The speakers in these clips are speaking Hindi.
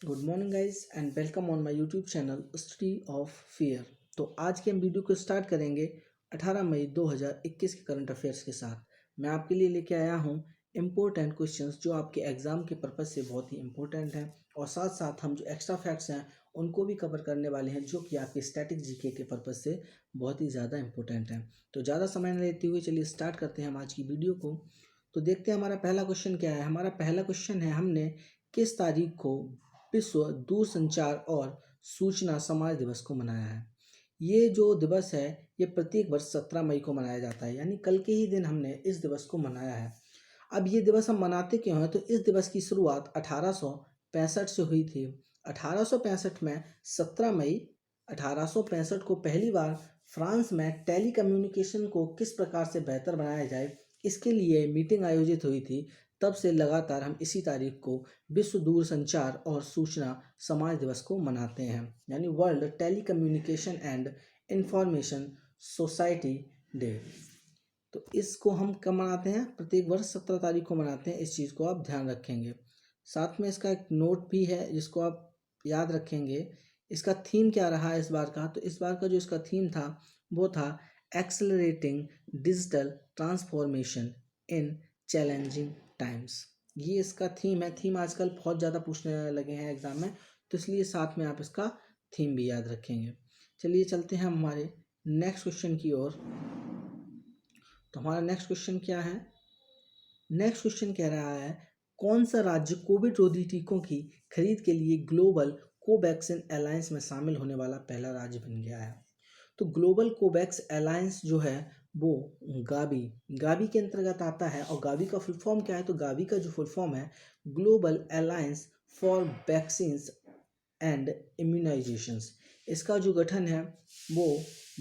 Good morning guys and welcome on my YouTube channel study of fear. तो आज के हम वीडियो को स्टार्ट करेंगे 18 मई 2021 के करंट अफेयर्स के साथ। मैं आपके लिए लेके आया हूँ इम्पोर्टेंट क्वेश्चंस जो आपके एग्जाम के पर्पज़ से बहुत ही इंपॉर्टेंट हैं, और साथ साथ हम जो एक्स्ट्रा फैक्ट्स हैं उनको भी कवर करने वाले हैं जो कि आपके स्टैटिक जीके के पर्पज़ से बहुत ही ज़्यादा इंपॉर्टेंट हैं। तो ज़्यादा समय न लेते हुए चलिए स्टार्ट करते हैं हम आज की वीडियो को। तो देखते हैं हमारा पहला क्वेश्चन क्या है। हमारा पहला क्वेश्चन है, हमने किस तारीख को विश्व दूरसंचार और सूचना समाज दिवस को मनाया है। ये जो दिवस है ये प्रत्येक वर्ष 17 मई को मनाया जाता है, यानी कल के ही दिन हमने इस दिवस को मनाया है। अब ये दिवस हम मनाते क्यों हैं, तो इस दिवस की शुरुआत 1865 से हुई थी। 1865 में 17 मई 1865 को पहली बार फ्रांस में टेलीकम्युनिकेशन को किस प्रकार से बेहतर बनाया जाए इसके लिए मीटिंग आयोजित हुई थी। तब से लगातार हम इसी तारीख को विश्व दूरसंचार और सूचना समाज दिवस को मनाते हैं, यानी world telecommunication and information society day. तो इसको हम कब मनाते हैं, प्रत्येक वर्ष 17 तारीख को मनाते हैं। इस चीज़ को आप ध्यान रखेंगे। साथ में इसका एक नोट भी है जिसको आप याद रखेंगे। इसका थीम क्या रहा इस बार का, तो इस बार का जो इसका थीम था वो था accelerating digital transformation in challenging times. ये इसका थीम है। थीम आजकल बहुत ज़्यादा पूछने लगे हैं एग्जाम में, तो इसलिए साथ में आप इसका थीम भी याद रखेंगे। चलिए चलते हैं हमारे नेक्स्ट क्वेश्चन की ओर। तो हमारा नेक्स्ट क्वेश्चन क्या है। नेक्स्ट क्वेश्चन कह रहा है, कौन सा राज्य कोविड रोधी टीकों की खरीद के लिए ग्लोबल कोवैक्सीन अलायंस में शामिल होने वाला पहला राज्य बन गया है। तो ग्लोबल कोवैक्स अलायंस जो है वो गावी गावी के अंतर्गत आता है। और गावी का फुल फॉर्म क्या है, तो गावी का जो फुल फॉर्म है global alliance for vaccines and immunisations. इसका जो गठन है वो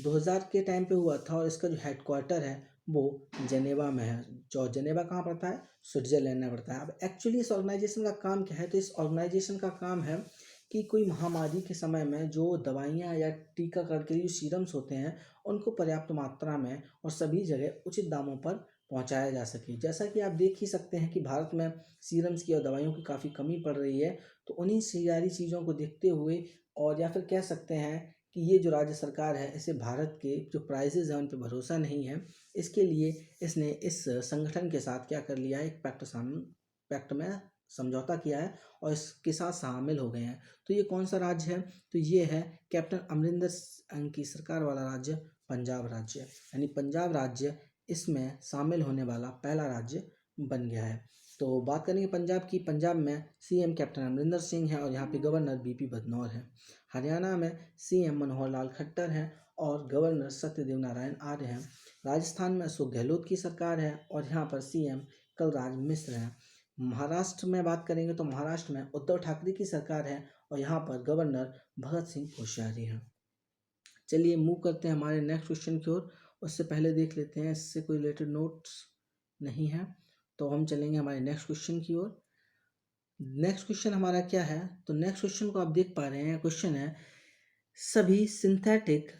2000 के टाइम पे हुआ था, और इसका जो हेडक्वार्टर है वो जेनेवा में है। जो जेनेवा कहाँ पड़ता है, स्विट्जरलैंड में पड़ता है। अब एक्चुअली इस ऑर्गेनाइजेशन का काम क्या है, तो इस ऑर्गेनाइजेशन का काम है कि कोई महामारी के समय में जो दवाइयाँ या टीकाकरण के लिए जो सीरम्स होते हैं उनको पर्याप्त मात्रा में और सभी जगह उचित दामों पर पहुंचाया जा सके। जैसा कि आप देख ही सकते हैं कि भारत में सीरम्स की और दवाइयों की काफ़ी कमी पड़ रही है। तो उन्हीं सारी चीज़ों को देखते हुए, और या फिर कह सकते हैं कि ये जो राज्य सरकार है इसे भारत के जो प्राइसेस हैं उन पर भरोसा नहीं है, इसके लिए इसने इस संगठन के साथ क्या कर लिया है, एक पैक्ट में समझौता किया है और इसके साथ शामिल हो गए हैं। तो ये कौन सा राज्य है, तो ये है कैप्टन अमरिंदर सिंह की सरकार वाला राज्य पंजाब राज्य, यानी पंजाब राज्य इसमें शामिल होने वाला पहला राज्य बन गया है। तो बात करेंगे पंजाब की। पंजाब में सीएम कैप्टन अमरिंदर सिंह है और यहाँ पे गवर्नर बीपी बदनौर है। हरियाणा में सीएम मनोहर लाल खट्टर हैं और गवर्नर सत्यदेव नारायण आर्य हैं। राजस्थान में अशोक गहलोत की सरकार है और यहाँ पर सीएम कलराज मिश्र हैं। महाराष्ट्र में बात करेंगे तो महाराष्ट्र में उद्धव ठाकरे की सरकार है और यहाँ पर गवर्नर भगत सिंह कोश्यारी हैं। चलिए मूव करते हैं हमारे नेक्स्ट क्वेश्चन की ओर। उससे पहले देख लेते हैं इससे कोई रिलेटेड नोट्स नहीं है, तो हम चलेंगे हमारे नेक्स्ट क्वेश्चन की ओर। नेक्स्ट क्वेश्चन हमारा क्या है, तो नेक्स्ट क्वेश्चन को आप देख पा रहे हैं। क्वेश्चन है, सभी सिंथेटिक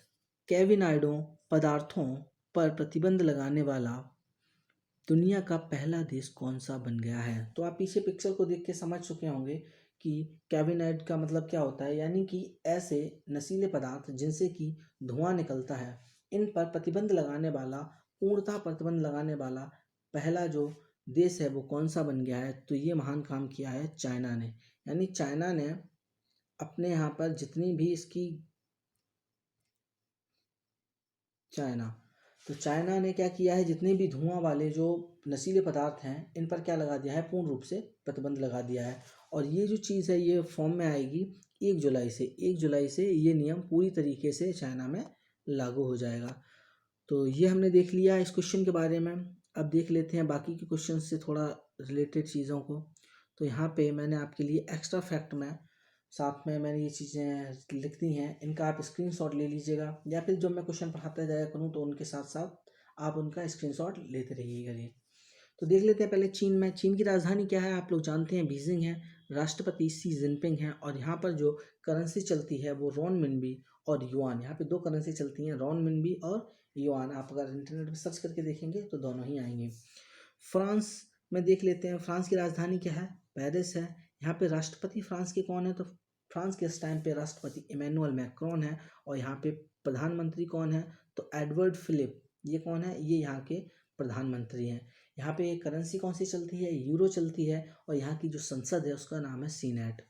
कैविनाइडों पदार्थों पर प्रतिबंध लगाने वाला दुनिया का पहला देश कौन सा बन गया है। तो आप पीछे पिक्चर को देख के समझ चुके होंगे कि कैविनाइड का मतलब क्या होता है, यानी कि ऐसे नशीले पदार्थ जिनसे कि धुआं निकलता है, इन पर प्रतिबंध लगाने वाला, पूर्णतः प्रतिबंध लगाने वाला पहला जो देश है वो कौन सा बन गया है। तो ये महान काम किया है चाइना ने। यानी चाइना ने अपने यहाँ पर जितनी भी इसकी चाइना तो चाइना ने क्या किया है, जितने भी धुआं वाले जो नशीले पदार्थ हैं इन पर क्या लगा दिया है, पूर्ण रूप से प्रतिबंध लगा दिया है। और ये जो चीज़ है ये फॉर्म में आएगी 1 जुलाई से। 1 जुलाई से ये नियम पूरी तरीके से चाइना में लागू हो जाएगा। तो ये हमने देख लिया इस क्वेश्चन के बारे में। अब देख लेते हैं बाकी के क्वेश्चन से थोड़ा रिलेटेड चीज़ों को। तो यहाँ पे मैंने आपके लिए एक्स्ट्रा फैक्ट में साथ में मैंने ये चीज़ें लिख दी हैं, इनका आप स्क्रीनशॉट ले लीजिएगा, या फिर जब मैं क्वेश्चन पढ़ाते जाया करूँ तो उनके साथ साथ आप उनका स्क्रीनशॉट लेते रहिएगा। ये तो देख लेते हैं पहले चीन में। चीन की राजधानी क्या है, आप लोग जानते हैं, बीजिंग है। राष्ट्रपति शी जिनपिंग हैं और यहाँ पर जो करेंसी चलती है वो रॉनमिनबी और युआन। यहाँ पे दो करेंसी चलती हैं, रॉनमिनबी और युआन। आप अगर इंटरनेट पर सर्च करके देखेंगे तो दोनों ही आएंगे। फ्रांस में देख लेते हैं, फ्रांस की राजधानी क्या है, पेरिस है। यहाँ पे राष्ट्रपति फ्रांस के कौन है, तो फ्रांस के इस टाइम पे राष्ट्रपति इमैनुअल मैक्रोन है। और यहाँ पे प्रधानमंत्री कौन है, तो एडवर्ड फिलिप, ये कौन है, ये यहाँ के प्रधानमंत्री हैं। यहाँ पे करेंसी कौन सी चलती है, यूरो चलती है। और यहाँ की जो संसद है उसका नाम है सीनेट।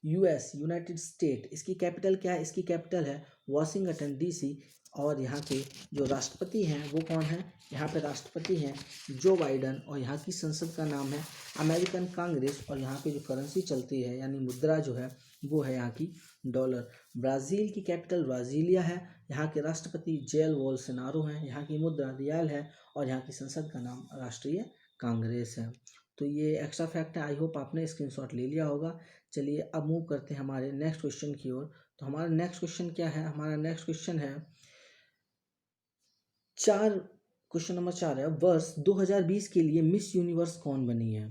यूएस, यूनाइटेड स्टेट, इसकी कैपिटल क्या है, इसकी कैपिटल है वाशिंगटन डीसी। और यहाँ के जो राष्ट्रपति हैं वो कौन है, यहाँ पे राष्ट्रपति हैं जो बाइडन। और यहाँ की संसद का नाम है अमेरिकन कांग्रेस। और यहाँ पे जो करेंसी चलती है यानी मुद्रा जो है वो है यहाँ की डॉलर। ब्राज़ील की कैपिटल ब्राज़ीलिया है। यहाँ के राष्ट्रपति जेल बोल्सोनारो हैं। यहाँ की मुद्रा रियाल है। और यहाँ की संसद का नाम राष्ट्रीय कांग्रेस है। तो ये एक्स्ट्रा फैक्ट है, आई होप आपने स्क्रीनशॉट ले लिया होगा। चलिए अब मूव करते हैं हमारे नेक्स्ट क्वेश्चन की ओर। तो हमारा नेक्स्ट क्वेश्चन क्या है, हमारा नेक्स्ट क्वेश्चन है क्वेश्चन नंबर 4 है, वर्ष 2020 के लिए मिस यूनिवर्स कौन बनी है।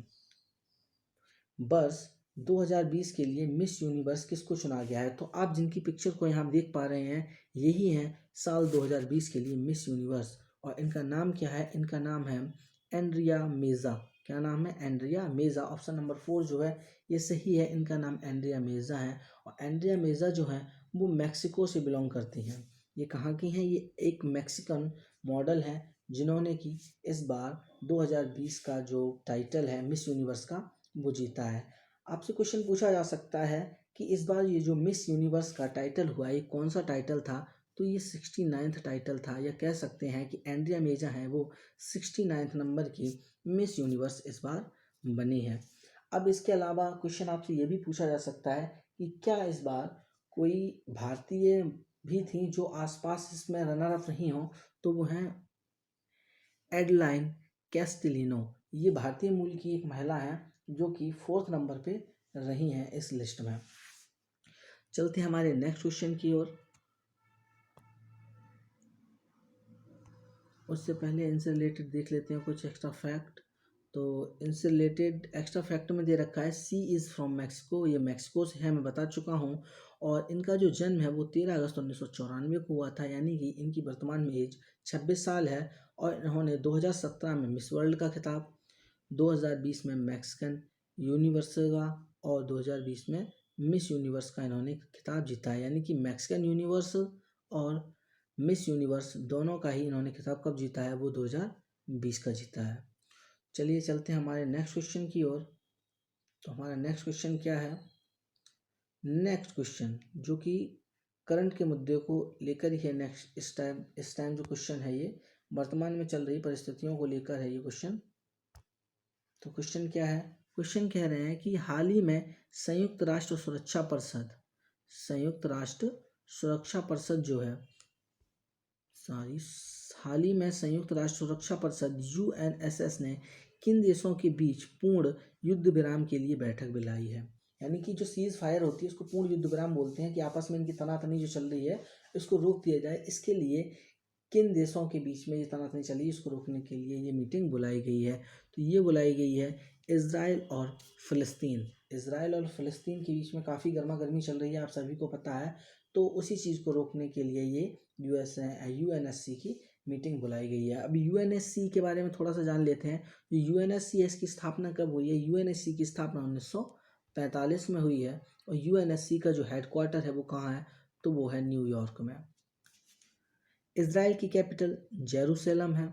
वर्ष 2020 के लिए मिस यूनिवर्स किसको चुना गया है, तो आप जिनकी पिक्चर को यहाँ देख पा रहे हैं यही हैं साल 2020 के लिए मिस यूनिवर्स। और इनका नाम क्या है, इनका नाम है एंड्रिया मेजा। क्या नाम है, एंड्रिया मेजा। ऑप्शन नंबर 4 जो है ये सही है, इनका नाम एंड्रिया मेजा है। और एंड्रिया मेजा जो है वो मैक्सिको से बिलोंग करती हैं। ये कहाँ की हैं, ये एक मैक्सिकन मॉडल है जिन्होंने कि इस बार 2020 का जो टाइटल है मिस यूनिवर्स का वो जीता है। आपसे क्वेश्चन पूछा जा सकता है कि इस बार ये जो मिस यूनिवर्स का टाइटल हुआ ये कौन सा टाइटल था, तो ये 69वां टाइटल था। या कह सकते हैं कि एंड्रिया मेजा है वो 69वां नंबर की मिस यूनिवर्स इस बार बनी है। अब इसके अलावा क्वेश्चन आपसे ये भी पूछा जा सकता है कि क्या इस बार कोई भारतीय भी थी जो आसपास इसमें रनर अप रही हों, तो वो हैं एडलाइन कैस्टिलिनो। ये भारतीय मूल की एक महिला है जो कि 4th नंबर पे रही हैं इस लिस्ट में। चलते हैं हमारे नेक्स्ट क्वेश्चन की ओर। उससे पहले इनसे रिलेटेड देख लेते हैं कुछ एक्स्ट्रा फैक्ट। तो इनसे रिलेटेड एक्स्ट्रा फैक्ट में दे रखा है सी इज़ फ्रॉम मैक्सिको। ये मैक्सिको से है, मैं बता चुका हूँ। और इनका जो जन्म है वो 13 अगस्त 1994 को हुआ था, यानी कि इनकी वर्तमान में एज 26 साल है। और इन्होंने 2017 में मिस वर्ल्ड का खिताब, 2020 में मैक्सिकन यूनिवर्स का और 2020 में मिस यूनिवर्स का इन्होंने खिताब जीता है। यानी कि मैक्सिकन यूनिवर्स और मिस यूनिवर्स दोनों का ही इन्होंने खिताब कब जीता है, वो 2020 का जीता है। चलिए चलते हैं हमारे नेक्स्ट क्वेश्चन की ओर। तो हमारा नेक्स्ट क्वेश्चन क्या है, नेक्स्ट क्वेश्चन जो कि करंट के मुद्दे को लेकर ही है। नेक्स्ट इस टाइम जो क्वेश्चन है ये वर्तमान में चल रही परिस्थितियों को लेकर है ये क्वेश्चन। तो क्वेश्चन क्या है, क्वेश्चन कह रहे हैं कि हाल ही में संयुक्त राष्ट्र सुरक्षा परिषद, संयुक्त राष्ट्र सुरक्षा परिषद जो है हाल ही में संयुक्त राष्ट्र सुरक्षा परिषद यूएनएसएस ने किन देशों के बीच पूर्ण युद्ध विराम के लिए बैठक बुलाई है। यानी कि जो सीज फायर होती है उसको पूर्ण युद्ध विराम बोलते हैं, कि आपस में इनकी तनातनी जो चल रही है इसको रोक दिया जाए। इसके लिए किन देशों के बीच में ये तनातनी चली है इसको रोकने के लिए ये मीटिंग बुलाई गई है। तो ये बुलाई गई है इज़राइल और फ़लस्तीन। इज़राइल और फ़लस्तीन के बीच में काफ़ी गर्मा गर्मी चल रही है, आप सभी को पता है। तो उसी चीज़ को रोकने के लिए ये यूएनएससी की मीटिंग बुलाई गई है। अब यूएनएससी के बारे में थोड़ा सा जान लेते हैं। जो यूएनएससी है इसकी स्थापना कब हुई है, यूएनएससी की स्थापना 1945 में हुई है। और यूएनएससी का जो हेडक्वार्टर है वो कहाँ है, तो वो है न्यूयॉर्क में। इज़राइल की कैपिटल जेरूसलम है।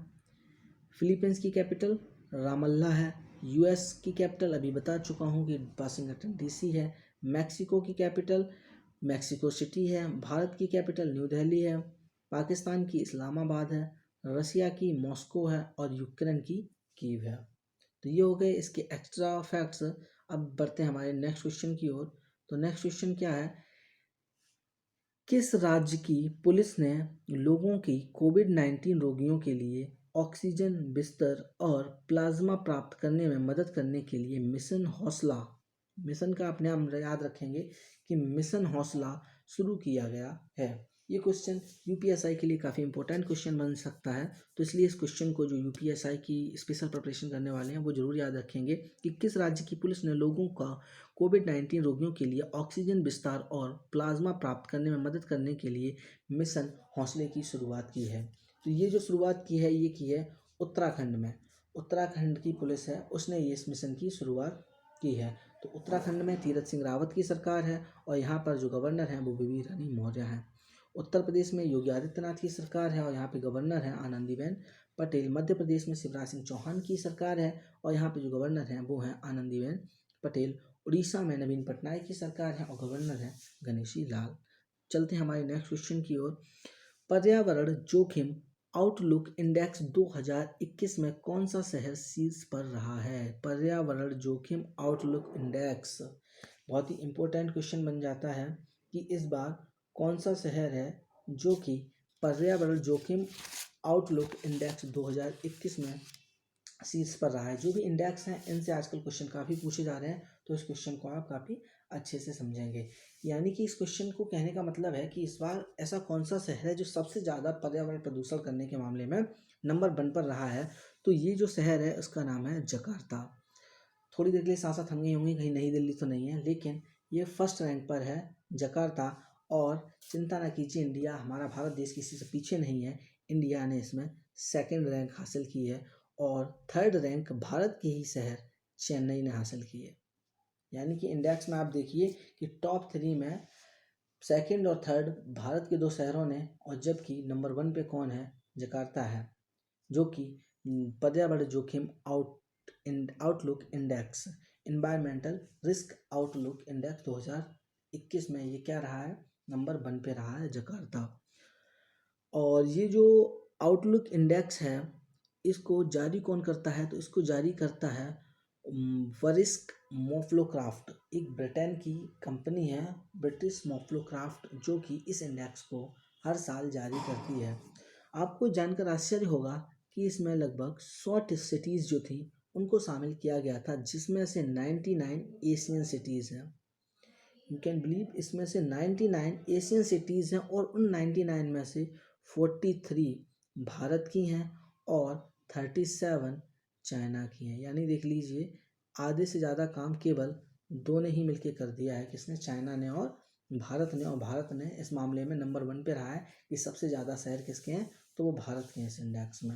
फिलीपींस की कैपिटल रामल्ला है। यूएस की कैपिटल अभी बता चुका हूँ कि वाशिंगटन डीसी है। मैक्सिको की कैपिटल मैक्सिको सिटी है। भारत की कैपिटल न्यू दिल्ली है। पाकिस्तान की इस्लामाबाद है। रसिया की मॉस्को है। और यूक्रेन की कीव है। तो ये हो गए इसके एक्स्ट्रा फैक्ट्स। अब बढ़ते हैं हमारे नेक्स्ट क्वेश्चन की ओर। तो नेक्स्ट क्वेश्चन क्या है, किस राज्य की पुलिस ने लोगों की कोविड-19 रोगियों के लिए ऑक्सीजन बिस्तर और प्लाज्मा प्राप्त करने में मदद करने के लिए मिशन हौसला, मिशन का अपने आप याद रखेंगे कि मिशन हौसला शुरू किया गया है। ये क्वेश्चन यूपीएसआई के लिए काफ़ी इंपॉर्टेंट क्वेश्चन बन सकता है। तो इसलिए इस क्वेश्चन को जो यूपीएसआई की स्पेशल प्रिपरेशन करने वाले हैं वो जरूर याद रखेंगे कि किस राज्य की पुलिस ने लोगों का कोविड-19 रोगियों के लिए ऑक्सीजन विस्तार और प्लाज्मा प्राप्त करने में मदद करने के लिए मिशन हौसले की शुरुआत की है। तो ये जो शुरुआत की है ये की है उत्तराखंड में। उत्तराखंड की पुलिस है उसने ये इस मिशन की शुरुआत की है। तो उत्तराखंड में तीरथ सिंह रावत की सरकार है और यहाँ पर जो गवर्नर हैं वो बीबी रानी मौर्य हैं। उत्तर प्रदेश में योगी आदित्यनाथ की सरकार है और यहाँ पे गवर्नर हैं आनंदीबेन पटेल। मध्य प्रदेश में शिवराज सिंह चौहान की सरकार है और यहाँ पे जो गवर्नर हैं वो हैं आनंदीबेन पटेल। उड़ीसा में नवीन पटनायक की सरकार है और गवर्नर हैं गणेशी लाल। चलते हैं हमारे नेक्स्ट क्वेश्चन की ओर। पर्यावरण जोखिम आउटलुक इंडेक्स 2021 में कौन सा शहर शीर्ष पर रहा है? पर्यावरण जोखिम आउटलुक इंडेक्स बहुत ही इंपॉर्टेंट क्वेश्चन बन जाता है कि इस बार कौन सा शहर है जो कि पर्यावरण जोखिम आउटलुक इंडेक्स 2021 में शीर्ष पर रहा है। जो भी इंडेक्स हैं इनसे आजकल क्वेश्चन काफ़ी पूछे जा रहे हैं, तो इस क्वेश्चन को आप काफ़ी अच्छे से समझेंगे। यानी कि इस क्वेश्चन को कहने का मतलब है कि इस बार ऐसा कौन सा शहर है जो सबसे ज़्यादा पर्यावरण प्रदूषण करने के मामले में नंबर 1 पर रहा है। तो ये जो शहर है उसका नाम है जकार्ता। थोड़ी देर के लिए सांस थम गई होंगी, कहीं नई दिल्ली तो नहीं है, लेकिन ये फर्स्ट रैंक पर है जकार्ता। और चिंता ना कीजिए, इंडिया हमारा भारत देश किसी से पीछे नहीं है। इंडिया ने इसमें सेकंड रैंक हासिल की है और थर्ड रैंक भारत के ही शहर चेन्नई ने हासिल की है। यानी कि इंडेक्स में आप देखिए कि टॉप 3 में सेकंड और थर्ड भारत के 2 शहरों ने, और जबकि नंबर 1 पे कौन है? जकार्ता है, जो कि पर्यावरण जोखिम outlook index environmental risk outlook index 2021 में ये क्या रहा है? नंबर 1 पे रहा है जकार्ता। और ये जो आउटलुक इंडेक्स है इसको जारी कौन करता है? तो इसको जारी करता है वरिस्क मोफ्लोक्राफ्ट, एक ब्रिटेन की कंपनी है, ब्रिटिश मोफ्लोक्राफ्ट, जो कि इस इंडेक्स को हर साल जारी करती है। आपको जानकर आश्चर्य होगा कि इसमें लगभग 100 सिटीज़ जो थी उनको शामिल किया गया था, जिसमें से 99 एशियन सिटीज़ हैं। यू कैन बिलीव, इसमें से 99 एशियन सिटीज़ हैं और उन 99 में से 43 भारत की हैं और 37 चाइना की हैं। यानी देख लीजिए, आधे से ज़्यादा काम केवल 2 ने ही मिलकर कर दिया है। किसने? चाइना ने और भारत ने। और भारत ने इस मामले में नंबर 1 पे रहा है कि सबसे ज़्यादा शहर किसके हैं, तो वो भारत के हैं इस इंडेक्स में।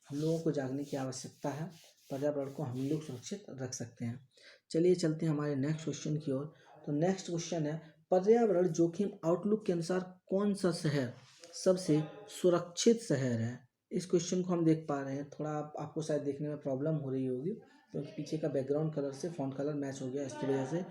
हम लोगों को जागने की आवश्यकता है, पर्यावरण को हम लोग सुरक्षित रख सकते हैं। चलिए चलते हैं हमारे नेक्स्ट क्वेश्चन की ओर। तो नेक्स्ट क्वेश्चन है, पर्यावरण जोखिम आउटलुक के अनुसार कौन सा शहर सबसे सुरक्षित शहर है? इस क्वेश्चन को हम देख पा रहे हैं, थोड़ा आपको शायद देखने में प्रॉब्लम हो रही होगी क्योंकि पीछे का बैकग्राउंड कलर से फॉन्ट कलर मैच हो गया, इसकी वजह से।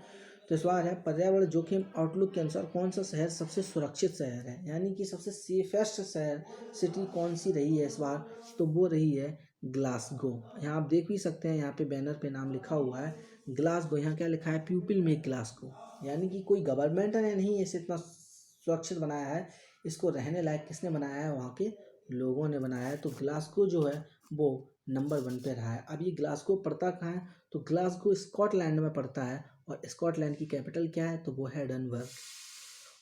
तो सवाल है, पर्यावरण जोखिम आउटलुक के अनुसार कौन सा शहर सबसे सुरक्षित शहर है? यानी कि सबसे सेफेस्ट शहर सिटी कौन सी रही है इस बार? तो वो रही है ग्लासगो। यहाँ आप देख भी सकते हैं, यहाँ पे बैनर पे नाम लिखा हुआ है ग्लासगो। यहाँ क्या लिखा है? People make Glasgow. यानी कि कोई गवर्नमेंट ने नहीं इसे इतना सुरक्षित बनाया है, इसको रहने लायक किसने बनाया है? वहाँ के लोगों ने बनाया है। तो ग्लासगो जो है वो नंबर 1 पे रहा है। अब ये ग्लासगो पड़ता कहाँ है? तो ग्लासगो स्कॉटलैंड में पड़ता है और स्कॉटलैंड की कैपिटल क्या है? तो वो है एडनबर्ग।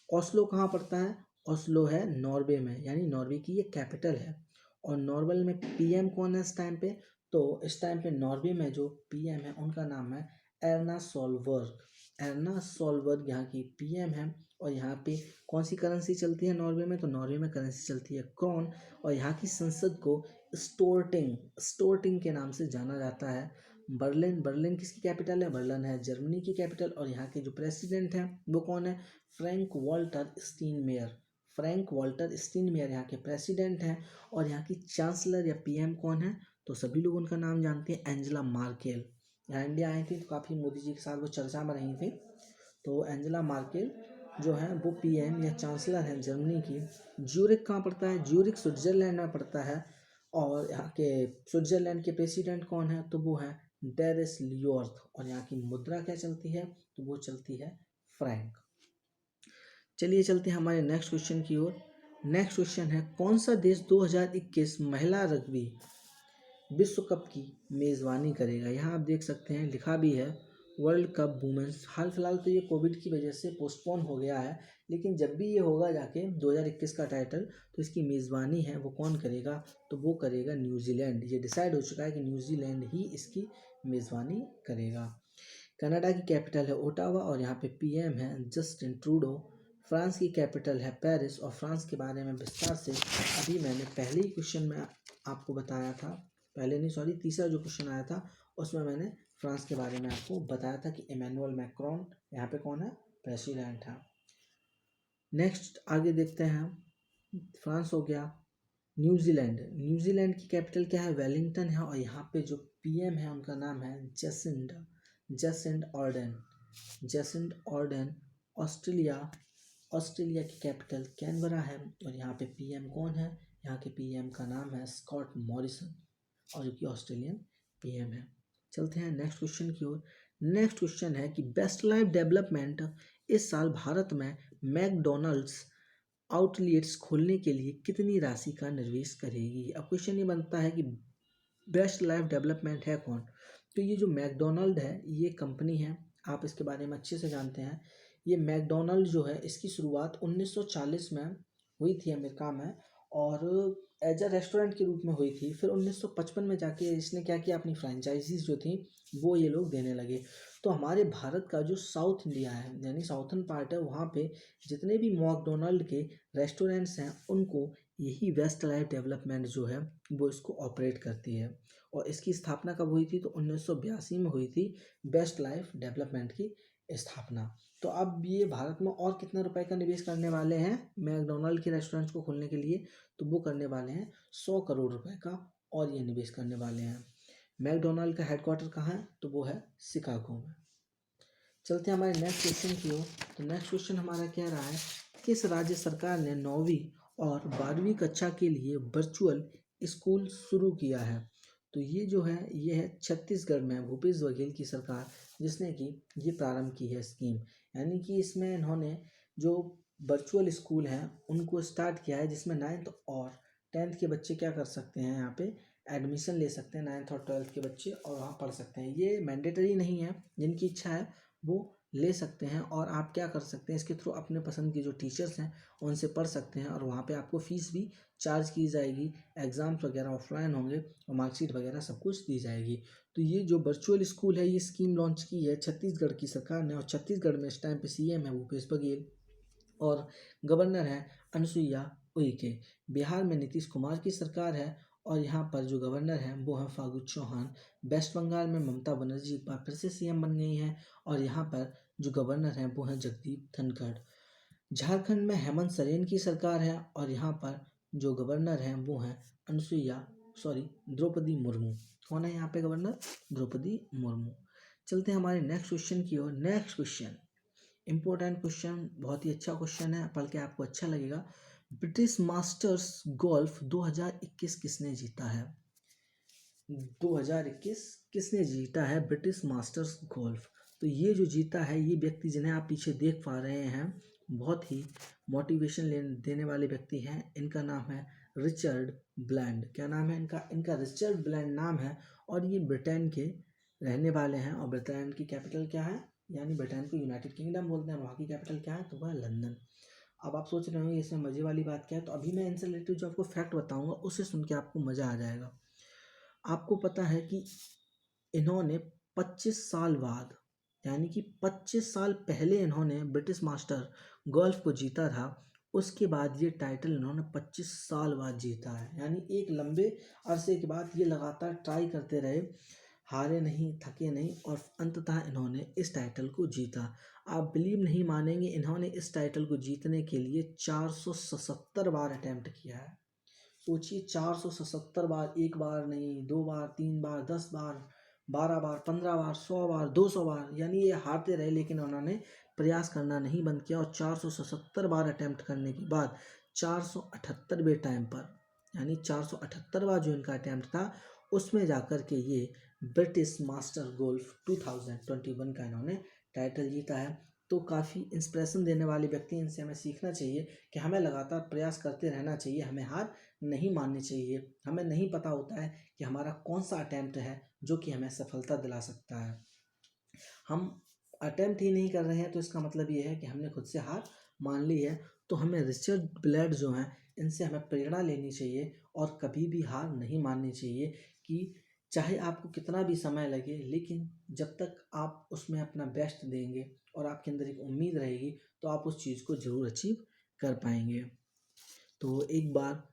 ओस्लो कहाँ पड़ता है? ओस्लो है नॉर्वे में, यानी नॉर्वे की ये कैपिटल है। और नॉर्वे में पीएम कौन है इस टाइम पे? तो इस टाइम पे नॉर्वे में जो पीएम है उनका नाम है एर्ना सोलबर्ग। एर्ना सोलबर्ग यहाँ की पीएम है। और यहाँ पे कौन सी करेंसी चलती है नॉर्वे में? तो नॉर्वे में करेंसी चलती है क्रोन। और यहाँ की संसद को स्टोर्टिंग के नाम से जाना जाता है। बर्लिन किसकी कैपिटल है? बर्लिन है जर्मनी की कैपिटल। और यहाँ के जो प्रेसिडेंट हैं वो कौन है? फ्रैंक वॉल्टर स्टीनमेयर यहाँ के प्रेसिडेंट हैं। और यहाँ की चांसलर या पीएम कौन है? तो सभी लोग उनका नाम जानते हैं, एंजेला मार्केल। यहाँ इंडिया आई थी तो काफ़ी मोदी जी के साथ वो चर्चा में रही थी। तो एंजेला मार्केल जो है वो पीएम या चांसलर हैं जर्मनी की। ज्यूरिक कहाँ पड़ता है? ज्यूरिक स्विट्जरलैंड में पड़ता है। और यहाँ के स्विट्जरलैंड के प्रेसिडेंट कौन है? तो वो है डेरिस लियोर्थ। और यहाँ की मुद्रा क्या चलती है? तो वो चलती है फ्रैंक। चलिए चलते हैं हमारे नेक्स्ट क्वेश्चन की ओर। नेक्स्ट क्वेश्चन है, कौन सा देश 2021 महिला रग्बी विश्व कप की मेज़बानी करेगा? यहाँ आप देख सकते हैं लिखा भी है वर्ल्ड कप वुमेन्स। हाल फिलहाल तो ये कोविड की वजह से पोस्टपोन हो गया है, लेकिन जब भी ये होगा जाके 2021 का टाइटल, तो इसकी मेज़बानी है वो कौन करेगा? तो वो करेगा न्यूजीलैंड। ये डिसाइड हो चुका है कि न्यूजीलैंड ही इसकी मेज़बानी करेगा। कनाडा की कैपिटल है ओटावा और यहाँ पे पीएम है जस्टिन ट्रूडो। फ्रांस की कैपिटल है पेरिस। और फ्रांस के बारे में विस्तार से अभी मैंने पहले ही क्वेश्चन में आपको बताया था, पहले नहीं सॉरी तीसरा जो क्वेश्चन आया था उसमें मैंने फ्रांस के बारे में आपको बताया था कि इमैनुअल मैक्रोन यहाँ पे कौन है, प्रेसिडेंट है। नेक्स्ट आगे देखते हैं हम, फ्रांस हो गया। न्यूजीलैंड, न्यूजीलैंड की कैपिटल क्या है, वेलिंगटन है, और यहाँ पे जो पीएम है उनका नाम है जेसिंड ऑर्डन, जेसिंड ऑर्डन। ऑस्ट्रेलिया, ऑस्ट्रेलिया की कैपिटल कैनबरा है, और यहाँ पे पीएम कौन है, यहाँ के पीएम का नाम है स्कॉट मॉरिसन, और जो कि ऑस्ट्रेलियन पीएम है। चलते हैं नेक्स्ट क्वेश्चन की ओर। नेक्स्ट क्वेश्चन है कि बेस्ट लाइफ डेवलपमेंट इस साल भारत में मैकडोनल्ड्स आउटलेट्स खोलने के लिए कितनी राशि का निवेश करेगी। अब क्वेश्चन ये बनता है कि बेस्ट लाइफ डेवलपमेंट है कौन, तो ये जो मैकडोनल्ड है ये कंपनी है, आप इसके बारे में अच्छे से जानते हैं। ये मैकडोनल्ड जो है इसकी शुरुआत 1940 में हुई थी अमेरिका में, और एज अ रेस्टोरेंट के रूप में हुई थी। फिर 1955 में जाके इसने क्या किया, अपनी फ्रेंचाइजीज जो थी वो ये लोग देने लगे। तो हमारे भारत का जो साउथ इंडिया है यानी साउथर्न पार्ट है, वहाँ पे जितने भी मैकडोनल्ड के रेस्टोरेंट्स हैं उनको यही वेस्ट लाइफ डेवलपमेंट जो है वो इसको ऑपरेट करती है। और इसकी स्थापना कब हुई थी, तो 1982 में हुई थी बेस्ट लाइफ डेवलपमेंट की स्थापना। तो अब ये भारत में और कितना रुपए का निवेश करने वाले हैं मैकडोनल्ड के रेस्टोरेंट्स को खोलने के लिए, तो वो करने वाले हैं 100 करोड़ रुपए का, और ये निवेश करने वाले हैं। मैकडोनल्ड का हेडक्वार्टर कहाँ है, तो वो है शिकागो में। चलते हैं हमारे नेक्स्ट क्वेश्चन की ओर। तो नेक्स्ट क्वेश्चन हमारा कह रहा है, किस राज्य सरकार ने 9वीं और 12वीं कक्षा के लिए वर्चुअल स्कूल शुरू किया है। तो ये जो है ये है छत्तीसगढ़ में भूपेश बघेल की सरकार, जिसने कि ये प्रारंभ की है स्कीम। यानी कि इसमें इन्होंने जो वर्चुअल स्कूल हैं उनको स्टार्ट किया है, जिसमें 9th और 10th के बच्चे क्या कर सकते हैं, यहाँ पे एडमिशन ले सकते हैं 9th और 12th के बच्चे, और वहाँ पढ़ सकते हैं। ये मैंडेटरी नहीं है, जिनकी इच्छा है वो ले सकते हैं, और आप क्या कर सकते हैं इसके थ्रू अपने पसंद के जो टीचर्स हैं उनसे पढ़ सकते हैं, और वहाँ पे आपको फ़ीस भी चार्ज की जाएगी। एग्ज़ाम्स वगैरह ऑफलाइन होंगे और मार्कशीट वगैरह सब कुछ दी जाएगी। तो ये जो वर्चुअल स्कूल है ये स्कीम लॉन्च की है छत्तीसगढ़ की सरकार ने, और छत्तीसगढ़ में इस टाइम पे सीएम है भूपेश बघेल, और गवर्नर हैं अनुसुईया उइके। बिहार में नीतीश कुमार की सरकार है, और यहाँ पर जो गवर्नर हैं वो हैं फागू चौहान। वेस्ट बंगाल में ममता बनर्जी एक बार फिर से सीएम बन गई हैं, और यहाँ पर जो गवर्नर हैं वो हैं जगदीप धनखड़। झारखंड में हेमंत सोरेन की सरकार है, और यहाँ पर जो गवर्नर हैं वो हैं द्रौपदी मुर्मू। कौन है यहाँ पे गवर्नर, द्रौपदी मुर्मू। चलते हैं हमारे नेक्स्ट क्वेश्चन की ओर। नेक्स्ट क्वेश्चन इम्पोर्टेंट क्वेश्चन, बहुत ही अच्छा क्वेश्चन है, पढ़ के आपको अच्छा लगेगा। ब्रिटिश मास्टर्स गोल्फ 2021 किसने जीता है। 2021 किसने जीता है ब्रिटिश मास्टर्स गोल्फ। तो ये जो जीता है ये व्यक्ति जिन्हें आप पीछे देख पा रहे हैं बहुत ही मोटिवेशन देने वाले व्यक्ति हैं। इनका नाम है रिचर्ड ब्लैंड। क्या नाम है इनका, इनका रिचर्ड ब्लैंड नाम है, और ये ब्रिटेन के रहने वाले हैं। और ब्रिटेन की कैपिटल क्या है, यानी ब्रिटेन को यूनाइटेड किंगडम बोलते हैं, वहाँ की कैपिटल क्या है, तो वह लंदन। अब आप सोच रहे होंगे इसमें मज़े वाली बात क्या है, तो अभी मैं इनसे रिलेटेड जो आपको फैक्ट बताऊंगा उसे सुन के आपको मज़ा आ जाएगा। आपको पता है कि इन्होंने 25 साल बाद, यानी कि 25 साल पहले इन्होंने ब्रिटिश मास्टर गोल्फ को जीता था, उसके बाद ये टाइटल इन्होंने 25 साल बाद जीता है। यानी एक लंबे अरसे के बाद ये लगातार ट्राई करते रहे, हारे नहीं, थके नहीं, और अंततः इन्होंने इस टाइटल को जीता। आप बिलीव नहीं मानेंगे, इन्होंने इस टाइटल को जीतने के लिए 477 बार अटैम्प्ट किया है। सोचिए 477 बार, एक बार नहीं, 2 बार, 3 बार, 10 बार, 12 बार, 15 बार, 100 बार, 200 बार, यानी ये हारते रहे लेकिन उन्होंने प्रयास करना नहीं बंद किया। और 477 बार अटैम्प्ट करने के बाद 478वें टाइम पर, यानी 478 बार जो इनका अटैम्प्ट था उसमें जाकर के ये ब्रिटिश मास्टर गोल्फ 2021 का इन्होंने टाइटल जीता है। तो काफ़ी इंस्पिरेशन देने वाले व्यक्ति, इनसे हमें सीखना चाहिए कि हमें लगातार प्रयास करते रहना चाहिए, हमें हार नहीं माननी चाहिए। हमें नहीं पता होता है कि हमारा कौन सा अटैम्प्ट है जो कि हमें सफलता दिला सकता है। हम अटैम्प्ट ही नहीं कर रहे हैं तो इसका मतलब ये है कि हमने खुद से हार मान ली है। तो हमें रिचर्ड ब्लैड जो हैं इनसे हमें प्रेरणा लेनी चाहिए, और कभी भी हार नहीं माननी चाहिए, कि चाहे आपको कितना भी समय लगे, लेकिन जब तक आप उसमें अपना बेस्ट देंगे और आपके अंदर एक उम्मीद रहेगी तो आप उस चीज़ को ज़रूर अचीव कर पाएंगे। तो एक बार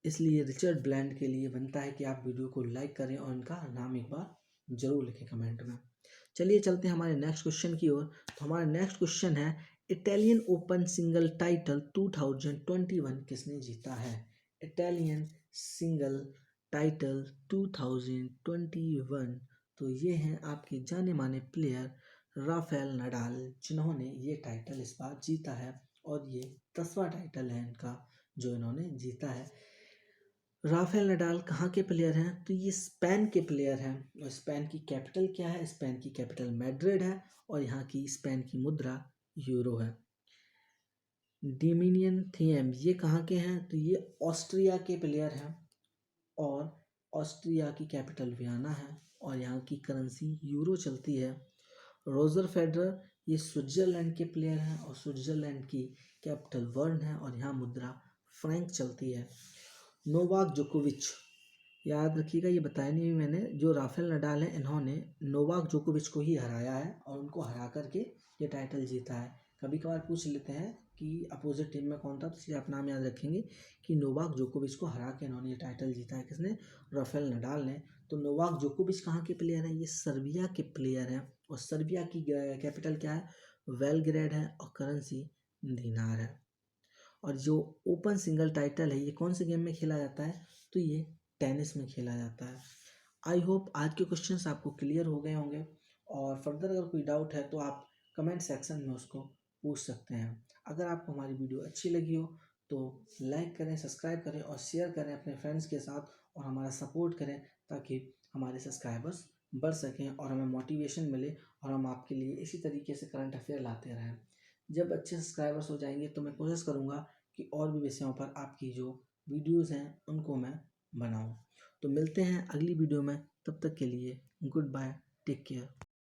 इसलिए रिचर्ड ब्लैंड के लिए बनता है कि आप वीडियो को लाइक करें और इनका नाम एक बार ज़रूर लिखें कमेंट में। चलिए चलते हैं हमारे नेक्स्ट क्वेश्चन की ओर। तो हमारा नेक्स्ट क्वेश्चन है, इटालियन ओपन सिंगल टाइटल 2021 किसने जीता है? इटालियन सिंगल टाइटल 2021, तो ये हैं आपके जाने माने प्लेयर राफेल नडाल, जिन्होंने ये टाइटल इस बार जीता है और ये 10वां टाइटल है इनका जो इन्होंने जीता है। राफेल नडाल कहाँ के प्लेयर हैं? तो ये स्पेन के प्लेयर हैं। और स्पेन की कैपिटल क्या है? स्पेन की कैपिटल मैड्रिड है और यहाँ की स्पेन की मुद्रा यूरो है। डिमिनियन थिएम ये कहाँ के हैं? तो ये ऑस्ट्रिया के प्लेयर हैं और ऑस्ट्रिया की कैपिटल वियना है और यहाँ की करेंसी यूरो चलती है। रोजर फेडरर ये स्विट्जरलैंड के प्लेयर हैं और स्विट्जरलैंड की कैपिटल बर्न है और यहाँ मुद्रा फ्रैंक चलती है। नोवाक जोकोविच, याद रखिएगा ये बताया नहीं मैंने, जो राफेल नडाल हैं इन्होंने नोवाक जोकोविच को ही हराया है और उनको हरा करके ये टाइटल जीता है। कभी कभार पूछ लेते हैं कि अपोजिट टीम में कौन था, तो इसलिए आप नाम याद रखेंगे कि नोवाक जोकोविच को हरा के इन्होंने ये टाइटल जीता है। किसने? राफेल नडाल ने। तो नोवाक जोकोविच कहाँ के प्लेयर हैं? ये सर्बिया के प्लेयर हैं और सर्बिया की कैपिटल क्या है? बेलग्रेड है और करेंसी दीनार है। और जो ओपन सिंगल टाइटल है ये कौन से गेम में खेला जाता है? तो ये टेनिस में खेला जाता है। आई होप आज के क्वेश्चंस आपको क्लियर हो गए होंगे और फर्दर अगर कोई डाउट है तो आप कमेंट सेक्शन में उसको पूछ सकते हैं। अगर आपको हमारी वीडियो अच्छी लगी हो तो लाइक करें, सब्सक्राइब करें और शेयर करें अपने फ्रेंड्स के साथ और हमारा सपोर्ट करें ताकि हमारे सब्सक्राइबर्स बढ़ सकें और हमें मोटिवेशन मिले और हम आपके लिए इसी तरीके से करंट अफेयर लाते रहें। जब अच्छे सब्सक्राइबर्स हो जाएंगे तो मैं कोशिश करूँगा कि और भी विषयों पर आपकी जो वीडियोस हैं उनको मैं बनाऊं। तो मिलते हैं अगली वीडियो में, तब तक के लिए गुड बाय, टेक केयर।